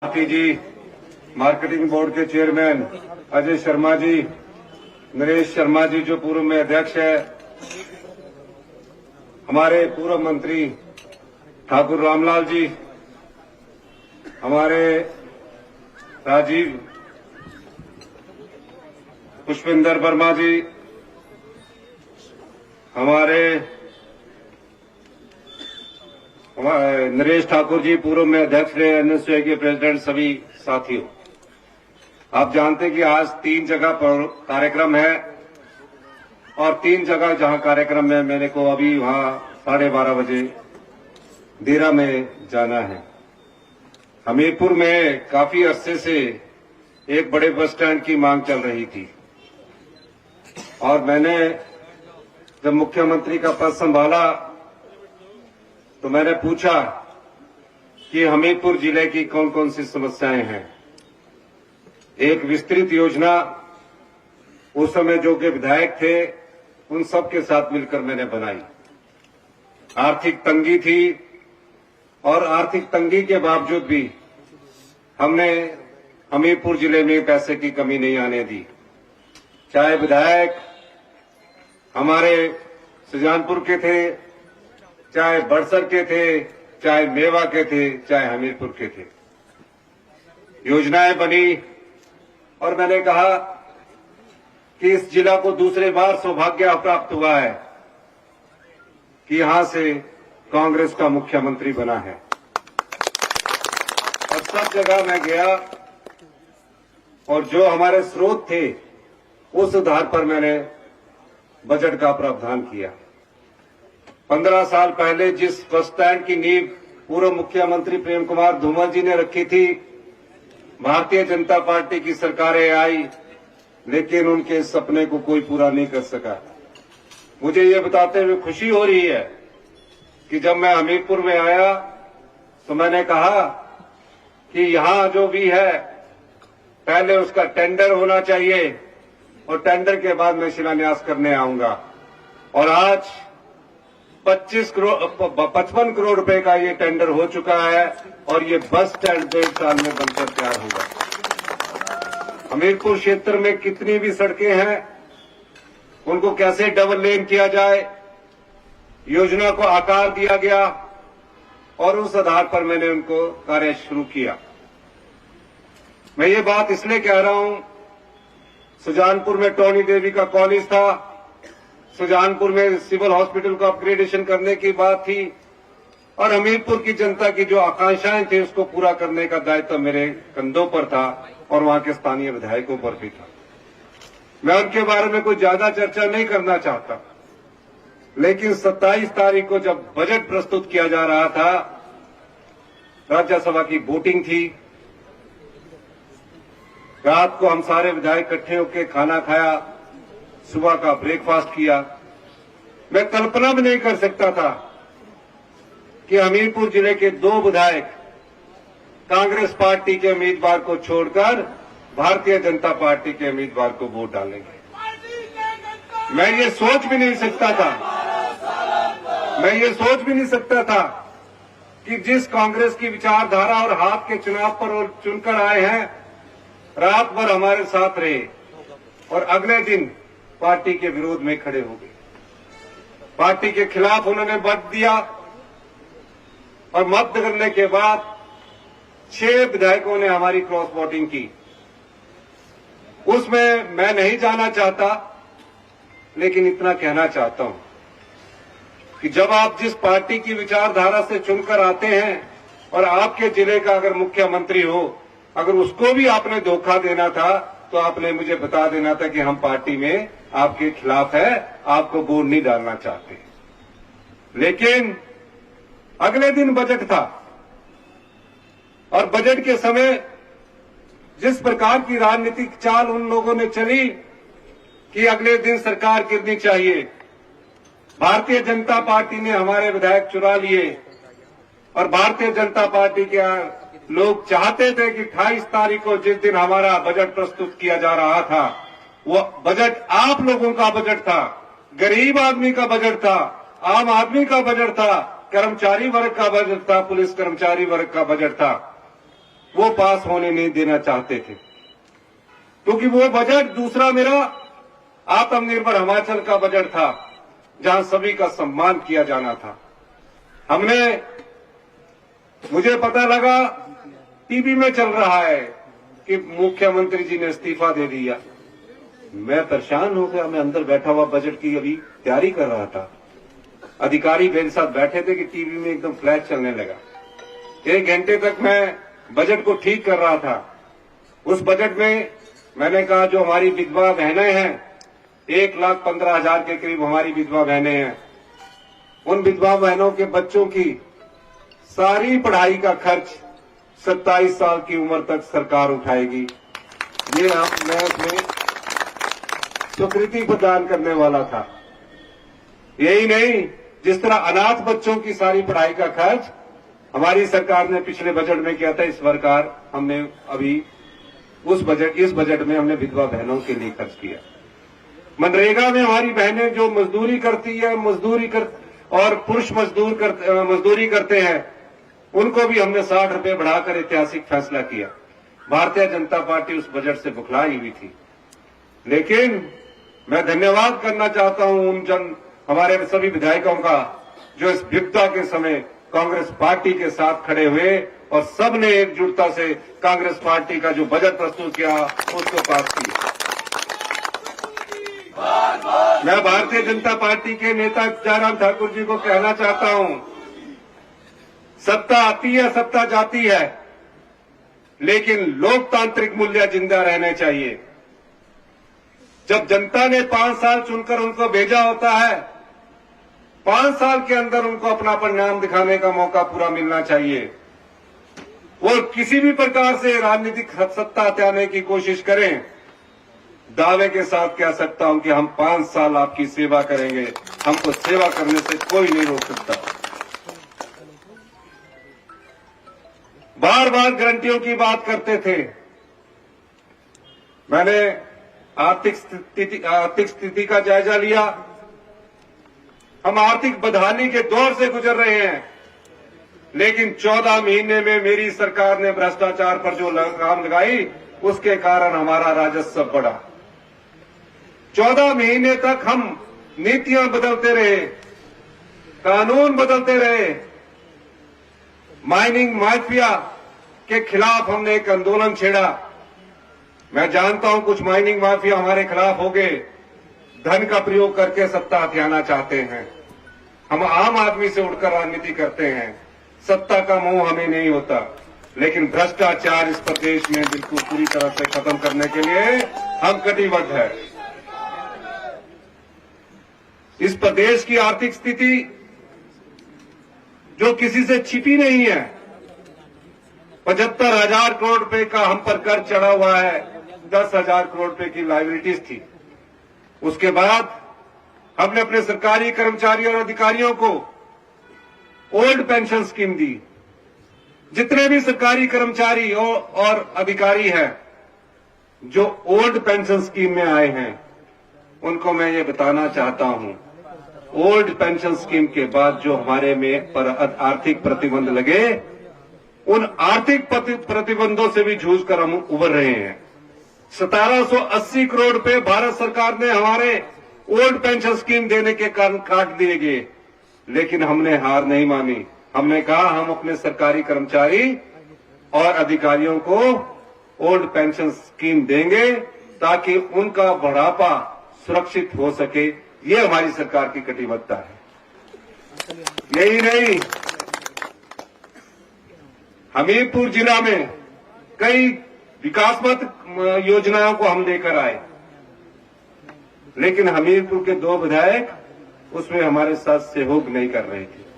भारती जी, marketing board के chairman Ajay Sharma ji, Naresh Sharma ji जो पूर्व में अध्यक्ष है, हमारे पूर्व मंत्री ठाकुर रामलाल जी, हमारे राजीव पुष्पिंदर वर्मा जी, हमारे नरेश ठाकुर जी पूर्व में अध्यक्ष रहे, एनएसयूआई के प्रेसिडेंट, सभी साथियों, आप जानते हैं कि आज 3 जगह पर कार्यक्रम है और 3 जगह जहां कार्यक्रम है मेरे को अभी वहां 12:30 बजे देरा में जाना है। हमीरपुर में काफी अरसे से एक बड़े बस स्टैंड की मांग चल रही थी और मैंने जब मुख्यमंत्री का पद संभाला तो मैंने पूछा कि हमीरपुर जिले की कौन कौन सी समस्याएं हैं। एक विस्तृत योजना उस समय जो कि विधायक थे उन सब के साथ मिलकर मैंने बनाई। आर्थिक तंगी थी और आर्थिक तंगी के बावजूद भी हमने हमीरपुर जिले में पैसे की कमी नहीं आने दी। चाहे विधायक हमारे सुजानपुर के थे, चाहे बड़सर के थे, चाहे मेवा के थे, चाहे हमीरपुर के थे, योजनाएं बनी और मैंने कहा कि इस जिला को दूसरे बार सौभाग्य प्राप्त हुआ है कि यहां से कांग्रेस का मुख्यमंत्री बना है। और सब जगह मैं गया और जो हमारे स्रोत थे उस आधार पर मैंने बजट का प्रावधान किया। 15 साल पहले जिस बस स्टैंड की नींव पूर्व मुख्यमंत्री प्रेम कुमार धूमल जी ने रखी थी, भारतीय जनता पार्टी की सरकारें आई लेकिन उनके सपने को कोई पूरा नहीं कर सका। मुझे ये बताते हुए खुशी हो रही है कि जब मैं हमीरपुर में आया तो मैंने कहा कि यहां जो भी है पहले उसका टेंडर होना चाहिए और टेंडर के बाद मैं शिलान्यास करने आऊंगा। और आज 55 करोड़ रुपए का ये टेंडर हो चुका है और ये बस स्टैंड 1.5 साल में बनकर तैयार होगा। हमीरपुर क्षेत्र में कितनी भी सड़कें हैं उनको कैसे डबल लेन किया जाए, योजना को आकार दिया गया और उस आधार पर मैंने उनको कार्य शुरू किया। मैं ये बात इसलिए कह रहा हूं, सुजानपुर में टोनी देवी का कॉलेज था, सुजानपुर में सिविल हॉस्पिटल को अपग्रेडेशन करने की बात थी और हमीरपुर की जनता की जो आकांक्षाएं थी उसको पूरा करने का दायित्व मेरे कंधों पर था और वहां के स्थानीय विधायकों पर भी था। मैं उनके बारे में कोई ज्यादा चर्चा नहीं करना चाहता, लेकिन 27 तारीख को जब बजट प्रस्तुत किया जा रहा था, राज्यसभा की वोटिंग थी, रात को हम सारे विधायक इकट्ठे होकर खाना खाया, सुबह का ब्रेकफास्ट किया। मैं कल्पना भी नहीं कर सकता था कि हमीरपुर जिले के 2 विधायक कांग्रेस पार्टी के उम्मीदवार को छोड़कर भारतीय जनता पार्टी के उम्मीदवार को वोट डालेंगे। मैं ये सोच भी नहीं सकता था कि जिस कांग्रेस की विचारधारा और हाथ के चुनाव पर वो चुनकर आए हैं, रात भर हमारे साथ रहे और अगले दिन पार्टी के विरोध में खड़े हो गए। पार्टी के खिलाफ उन्होंने मत दिया और मत करने के बाद 6 विधायकों ने हमारी क्रॉस वोटिंग की। उसमें मैं नहीं जाना चाहता, लेकिन इतना कहना चाहता हूं कि जब आप जिस पार्टी की विचारधारा से चुनकर आते हैं और आपके जिले का अगर मुख्यमंत्री हो, अगर उसको भी आपने धोखा देना था तो आपने मुझे बता देना था कि हम पार्टी में आपके खिलाफ है, आपको वोट नहीं डालना चाहते। लेकिन अगले दिन बजट था और बजट के समय जिस प्रकार की राजनीतिक चाल उन लोगों ने चली कि अगले दिन सरकार गिरनी चाहिए, भारतीय जनता पार्टी ने हमारे विधायक चुरा लिए और भारतीय जनता पार्टी के लोग चाहते थे कि 28 तारीख को जिस दिन हमारा बजट प्रस्तुत किया जा रहा था, वो बजट आप लोगों का बजट था, गरीब आदमी का बजट था, आम आदमी का बजट था, कर्मचारी वर्ग का बजट था, पुलिस कर्मचारी वर्ग का बजट था। वो पास होने नहीं देना चाहते थे, क्योंकि वो बजट दूसरा मेरा आत्मनिर्भर हिमाचल का बजट था, जहां सभी का सम्मान किया जाना था। मुझे पता लगा टीवी में चल रहा है कि मुख्यमंत्री जी ने इस्तीफा दे दिया। मैं परेशान हो गया। मैं अंदर बैठा हुआ बजट की अभी तैयारी कर रहा था। अधिकारी मेरे साथ बैठे थे कि टीवी में एकदम फ्लैश चलने लगा। 1 घंटे तक मैं बजट को ठीक कर रहा था। उस बजट में मैंने कहा जो हमारी विधवा बहनें हैं, 1,15,000 के करीब हमारी विधवा बहनें हैं, उन विधवा बहनों के बच्चों की सारी पढ़ाई का खर्च 27 साल की उम्र तक सरकार उठाएगी। मैं उसमें स्वीकृति प्रदान करने वाला था। यही नहीं, जिस तरह अनाथ बच्चों की सारी पढ़ाई का खर्च हमारी सरकार ने पिछले बजट में किया था, इस सरकार हमने अभी इस बजट में हमने विधवा बहनों के लिए खर्च किया। मनरेगा में हमारी बहनें जो मजदूरी करती है, और पुरुष मजदूरी करते हैं, उनको भी हमने 60 रुपए बढ़ाकर ऐतिहासिक फैसला किया। भारतीय जनता पार्टी उस बजट से बुखलाई हुई थी, लेकिन मैं धन्यवाद करना चाहता हूं हमारे सभी विधायकों का, जो इस विपदा के समय कांग्रेस पार्टी के साथ खड़े हुए और सबने एकजुटता से कांग्रेस पार्टी का जो बजट प्रस्तुत किया उसको पास किया। मैं भारतीय जनता पार्टी के नेता जयराम ठाकुर जी को कहना चाहता हूं, सत्ता आती है, सत्ता जाती है, लेकिन लोकतांत्रिक मूल्य जिंदा रहने चाहिए। जब जनता ने 5 साल चुनकर उनको भेजा होता है, 5 साल के अंदर उनको अपना परिणाम दिखाने का मौका पूरा मिलना चाहिए। वो किसी भी प्रकार से राजनीतिक सत्ता हथियाने की कोशिश करें, दावे के साथ कह सकता हूं कि हम 5 साल आपकी सेवा करेंगे, हमको सेवा करने से कोई नहीं रोक सकता। बार बार गारंटियों की बात करते थे। मैंने आर्थिक स्थिति का जायजा लिया। हम आर्थिक बदहाली के दौर से गुजर रहे हैं, लेकिन 14 महीने में मेरी सरकार ने भ्रष्टाचार पर जो लगाम लगाई, उसके कारण हमारा राजस्व बढ़ा। 14 महीने तक हम नीतियां बदलते रहे, कानून बदलते रहे। माइनिंग माफिया के खिलाफ हमने एक आंदोलन छेड़ा। मैं जानता हूं कुछ माइनिंग माफिया हमारे खिलाफ हो गए, धन का प्रयोग करके सत्ता हथियाना चाहते हैं। हम आम आदमी से उठकर राजनीति करते हैं, सत्ता का मोह हमें नहीं होता, लेकिन भ्रष्टाचार इस प्रदेश में बिल्कुल पूरी तरह से खत्म करने के लिए हम कटिबद्ध हैं। इस प्रदेश की आर्थिक स्थिति जो किसी से छिपी नहीं है, 75,000 करोड़ रुपए का हम पर कर्ज चढ़ा हुआ है, 10,000 करोड़ रुपए की लायबिलिटीज थी। उसके बाद हमने अपने सरकारी कर्मचारियों और अधिकारियों को ओल्ड पेंशन स्कीम दी। जितने भी सरकारी कर्मचारी और अधिकारी हैं जो ओल्ड पेंशन स्कीम में आए हैं, उनको मैं ये बताना चाहता हूं, ओल्ड पेंशन स्कीम के बाद जो हमारे में पर आर्थिक प्रतिबंध लगे, उन आर्थिक प्रतिबंधों से भी जूझकर हम उबर रहे हैं। 1780 करोड़ रुपए भारत सरकार ने हमारे ओल्ड पेंशन स्कीम देने के कारण काट दिए गए, लेकिन हमने हार नहीं मानी। हमने कहा हम अपने सरकारी कर्मचारी और अधिकारियों को ओल्ड पेंशन स्कीम देंगे ताकि उनका बुढ़ापा सुरक्षित हो सके। ये हमारी सरकार की कटिबद्धता है। यही नहीं, हमीरपुर जिला में कई विकासात्मक योजनाओं को हम लेकर आए, लेकिन हमीरपुर के 2 विधायक उसमें हमारे साथ सहयोग नहीं कर रहे थे।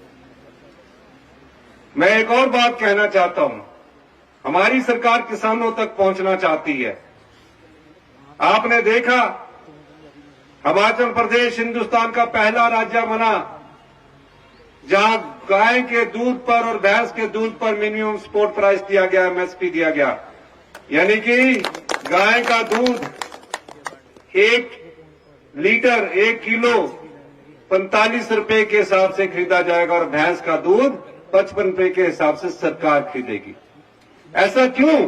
मैं एक और बात कहना चाहता हूं, हमारी सरकार किसानों तक पहुंचना चाहती है। आपने देखा हिमाचल प्रदेश हिंदुस्तान का पहला राज्य बना जहां गाय के दूध पर और भैंस के दूध पर मिनिमम सपोर्ट प्राइस दिया गया, एमएसपी दिया गया, यानी कि गाय का दूध 1 लीटर 1 किलो 45 रुपए के हिसाब से खरीदा जाएगा और भैंस का दूध 55 रुपए के हिसाब से सरकार खरीदेगी। ऐसा क्यों?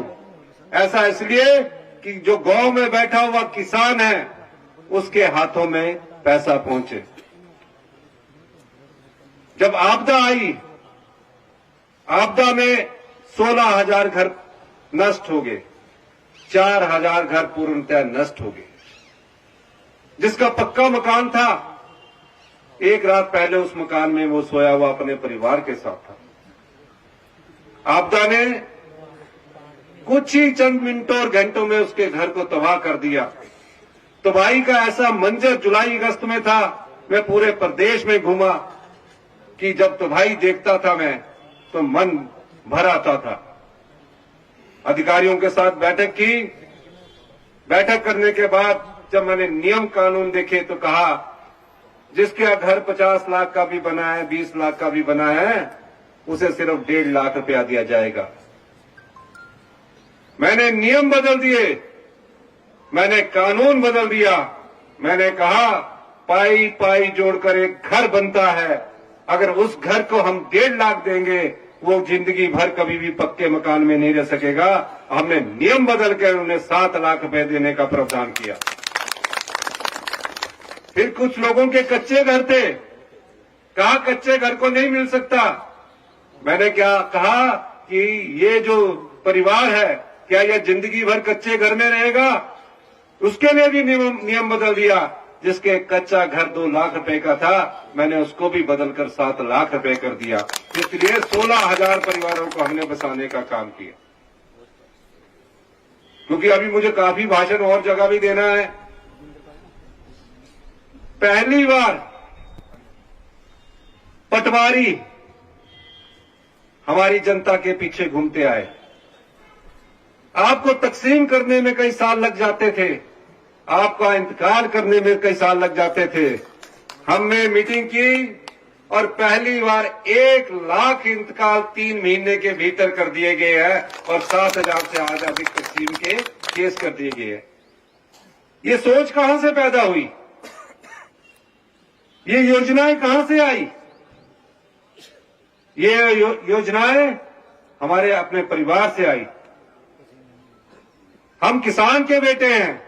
ऐसा इसलिए कि जो गांव में बैठा हुआ किसान है उसके हाथों में पैसा पहुंचे। जब आपदा आई, आपदा में 16,000 घर नष्ट हो गए, 4,000 घर पूर्णतः नष्ट हो गए। जिसका पक्का मकान था, एक रात पहले उस मकान में वो सोया हुआ अपने परिवार के साथ था। आपदा ने कुछ ही चंद मिनटों और घंटों में उसके घर को तबाह कर दिया। तबाही का ऐसा मंजर जुलाई अगस्त में था, मैं पूरे प्रदेश में घूमा कि जब तबाही देखता था मैं तो मन भर आता था। अधिकारियों के साथ बैठक की। बैठक करने के बाद जब मैंने नियम कानून देखे तो कहा जिसके घर 50 लाख का भी बना है, 20 लाख का भी बना है, उसे सिर्फ 1.5 लाख रुपया दिया जाएगा। मैंने नियम बदल दिए, मैंने कानून बदल दिया। मैंने कहा पाई पाई जोड़कर एक घर बनता है, अगर उस घर को हम 1.5 लाख देंगे वो जिंदगी भर कभी भी पक्के मकान में नहीं रह सकेगा। हमने नियम बदल कर उन्हें 7 लाख रुपए देने का प्रावधान किया। फिर कुछ लोगों के कच्चे घर थे, कहा कच्चे घर को नहीं मिल सकता। मैंने क्या कहा कि ये जो परिवार है क्या यह जिंदगी भर कच्चे घर में रहेगा? उसके लिए भी नियम बदल दिया। जिसके कच्चा घर 2 लाख रुपए का था, मैंने उसको भी बदलकर 7 लाख रुपए कर दिया। इसलिए 16,000 परिवारों को हमने बसाने का काम किया। क्योंकि अभी मुझे काफी भाषण और जगह भी देना है। पहली बार पटवारी हमारी जनता के पीछे घूमते आए। आपको तकसीम करने में कई साल लग जाते थे, आपका इंतकाल करने में कई साल लग जाते थे। हमने मीटिंग की और पहली बार 1 लाख इंतकाल 3 महीने के भीतर कर दिए गए हैं और 7,000 से अधिक तकसीम के केस कर दिए गए हैं। ये सोच कहां से पैदा हुई? ये योजनाएं कहां से आई? ये योजनाएं हमारे अपने परिवार से आई। हम किसान के बेटे हैं,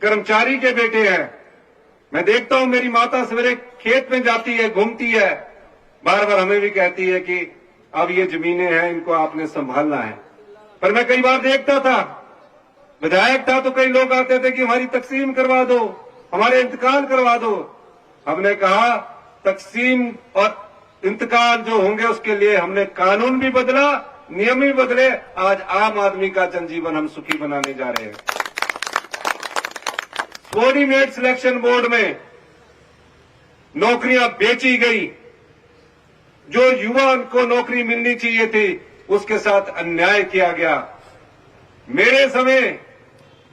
कर्मचारी के बेटे हैं। मैं देखता हूं मेरी माता सवेरे खेत में जाती है, घूमती है, बार बार हमें भी कहती है कि अब ये जमीनें हैं, इनको आपने संभालना है। पर मैं कई बार देखता था, विधायक था तो कई लोग आते थे कि हमारी तकसीम करवा दो, हमारे इंतकाल करवा दो। हमने कहा तकसीम और इंतकाल जो होंगे उसके लिए हमने कानून भी बदला, नियम भी बदले। आज आम आदमी का जनजीवन हम सुखी बनाने जा रहे हैं। कोऑर्डिनेट सिलेक्शन बोर्ड में नौकरियां बेची गई। जो युवा को नौकरी मिलनी चाहिए थी उसके साथ अन्याय किया गया। मेरे समय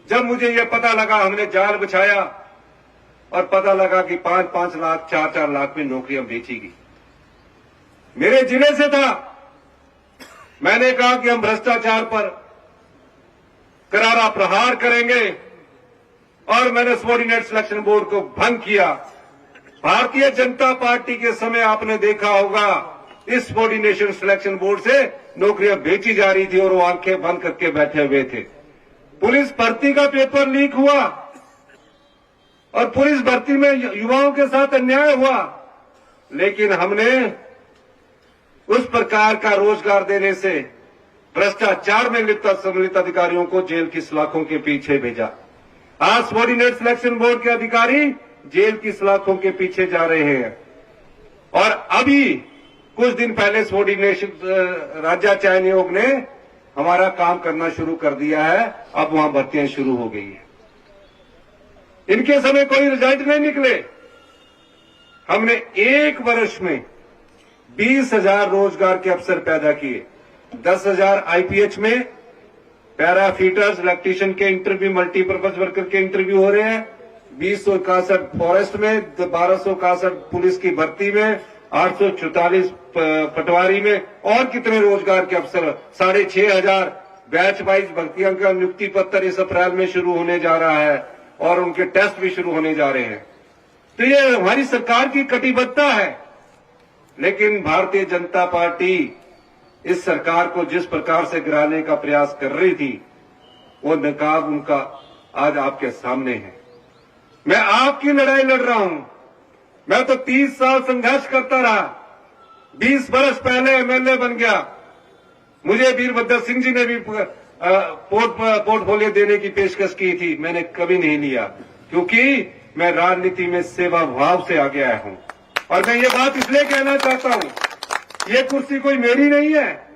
जब मुझे यह पता लगा, हमने जाल बिछाया और पता लगा कि 5-5 लाख 4-4 लाख में नौकरियां बेची गई। मेरे जिले से था। मैंने कहा कि हम भ्रष्टाचार पर करारा प्रहार करेंगे और मैंने सबऑर्डिनेट सिलेक्शन बोर्ड को भंग किया। भारतीय जनता पार्टी के समय आपने देखा होगा इस सबऑर्डिनेशन सिलेक्शन बोर्ड से नौकरियां बेची जा रही थी और वो आंखें बंद करके बैठे हुए थे। पुलिस भर्ती का पेपर लीक हुआ और पुलिस भर्ती में युवाओं के साथ अन्याय हुआ, लेकिन हमने उस प्रकार का रोजगार देने से भ्रष्टाचार में लिप्त सम्मिलित अधिकारियों को जेल की सलाखों के पीछे भेजा। आज सबऑर्डिनेट सिलेक्शन बोर्ड के अधिकारी जेल की सलाखों के पीछे जा रहे हैं। और अभी कुछ दिन पहले सबऑर्डिनेशन राज्य चयन आयोग ने हमारा काम करना शुरू कर दिया है। अब वहां भर्तियां शुरू हो गई है। इनके समय कोई रिजल्ट नहीं निकले। हमने 1 वर्ष में 20,000 रोजगार के अवसर पैदा किए। 10,000 आईपीएच में पैरा फीटर्स, इलेक्ट्रीशियन के इंटरव्यू, मल्टीपर्पज वर्कर के इंटरव्यू हो रहे हैं। 2061 फॉरेस्ट में, 1261 पुलिस की भर्ती में, 844 पटवारी में और कितने रोजगार के अवसर। 6,500 बैच वाइज भर्तियों का नियुक्ति पत्र इस अप्रैल में शुरू होने जा रहा है और उनके टेस्ट भी शुरू होने जा रहे हैं। तो ये हमारी सरकार की कटिबद्धता है। लेकिन भारतीय जनता पार्टी इस सरकार को जिस प्रकार से गिराने का प्रयास कर रही थी, वो नकाब उनका आज आपके सामने है। मैं आपकी लड़ाई लड़ रहा हूं। मैं तो 30 साल संघर्ष करता रहा, 20 बरस पहले एमएलए बन गया। मुझे वीरभद्र सिंह जी ने भी पोर्टफोलियो देने की पेशकश की थी, मैंने कभी नहीं लिया, क्योंकि मैं राजनीति में सेवा भाव से आगे आया हूं। और मैं ये बात इसलिए कहना चाहता हूं, ये कुर्सी कोई मेरी नहीं है,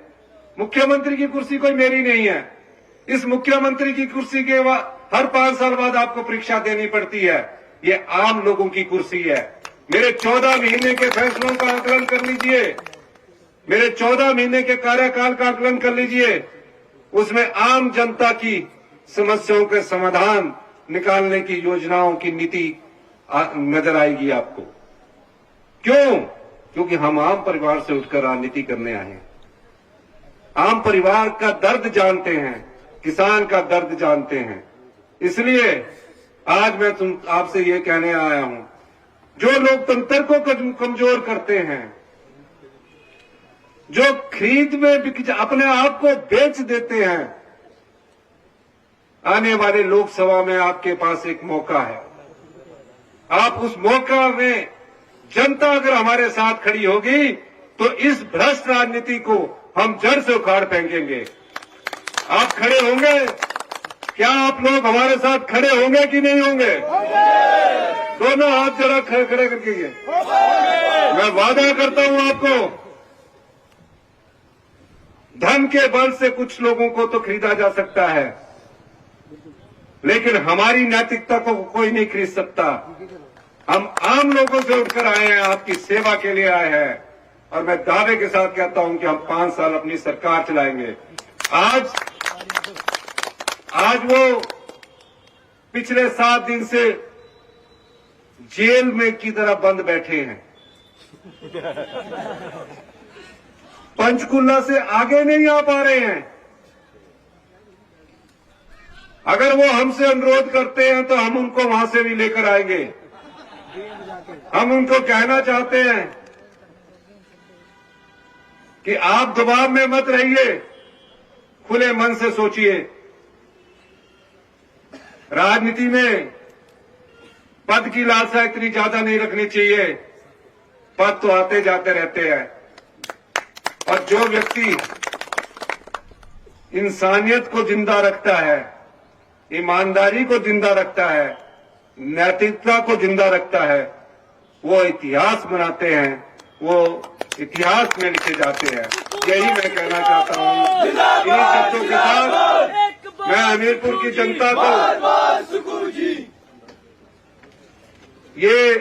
मुख्यमंत्री की कुर्सी कोई मेरी नहीं है। इस मुख्यमंत्री की कुर्सी के हर 5 साल बाद आपको परीक्षा देनी पड़ती है। ये आम लोगों की कुर्सी है। मेरे 14 महीने के फैसलों का आकलन कर लीजिए, मेरे 14 महीने के कार्यकाल का आकलन कर लीजिए। उसमें आम जनता की समस्याओं के समाधान निकालने की योजनाओं की नीति नजर आएगी आपको। क्यों? क्योंकि हम आम परिवार से उठकर राजनीति करने आए हैं। आम परिवार का दर्द जानते हैं, किसान का दर्द जानते हैं। इसलिए आज मैं आपसे ये कहने आया हूं, जो लोकतंत्र को कमजोर करते हैं, जो खरीद में अपने आप को बेच देते हैं, आने वाले लोकसभा में आपके पास एक मौका है। आप उस मौका में जनता अगर हमारे साथ खड़ी होगी तो इस भ्रष्ट राजनीति को हम जड़ से उखाड़ फेंकेंगे। आप खड़े होंगे? क्या आप लोग हमारे साथ खड़े होंगे कि नहीं होंगे? दोनों हाथ जरा खड़े करके मैं वादा करता हूं आपको, धन के बल से कुछ लोगों को तो खरीदा जा सकता है, लेकिन हमारी नैतिकता को कोई नहीं खरीद सकता। हम आम लोगों से उठकर आए हैं, आपकी सेवा के लिए आए हैं, और मैं दावे के साथ कहता हूं कि हम 5 साल अपनी सरकार चलाएंगे। आज वो पिछले 7 दिन से जेल में की तरह बंद बैठे हैं, पंचकुला से आगे नहीं आ पा रहे हैं। अगर वो हमसे अनुरोध करते हैं तो हम उनको वहां से भी लेकर आएंगे। हम उनको कहना चाहते हैं कि आप दबाव में मत रहिए, खुले मन से सोचिए। राजनीति में पद की लालसा इतनी ज्यादा नहीं रखनी चाहिए। पद तो आते जाते रहते हैं, और जो व्यक्ति इंसानियत को जिंदा रखता है, ईमानदारी को जिंदा रखता है, नैतिकता को जिंदा रखता है, वो इतिहास बनाते हैं, वो इतिहास में लिखे जाते हैं। यही मैं कहना चाहता हूं। इन्हीं शब्दों के साथ मैं हमीरपुर की जनता को ये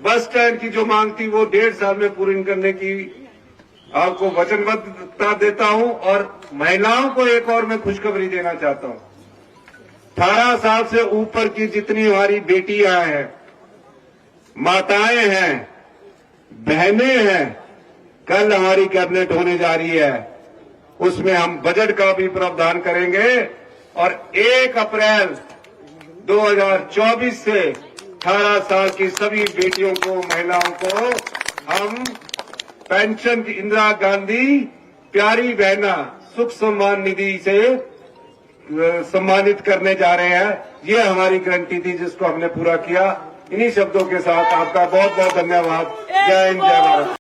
बस स्टैंड की जो मांग थी वो 1.5 साल में पूरी करने की आपको वचनबद्धता देता हूं। और महिलाओं को एक और मैं खुशखबरी देना चाहता हूं। 18 साल से ऊपर की जितनी हमारी बेटियां हैं, माताएं हैं, बहनें हैं, कल हमारी कैबिनेट होने जा रही है, उसमें हम बजट का भी प्रावधान करेंगे और 1 अप्रैल 2024 से 18 साल की सभी बेटियों को, महिलाओं को हम पेंशन की इंदिरा गांधी प्यारी बहना सुख सम्मान निधि से सम्मानित करने जा रहे हैं। ये हमारी गारंटी थी जिसको हमने पूरा किया। इन्हीं शब्दों के साथ आपका बहुत बहुत धन्यवाद। जय हिंद, जय भारत।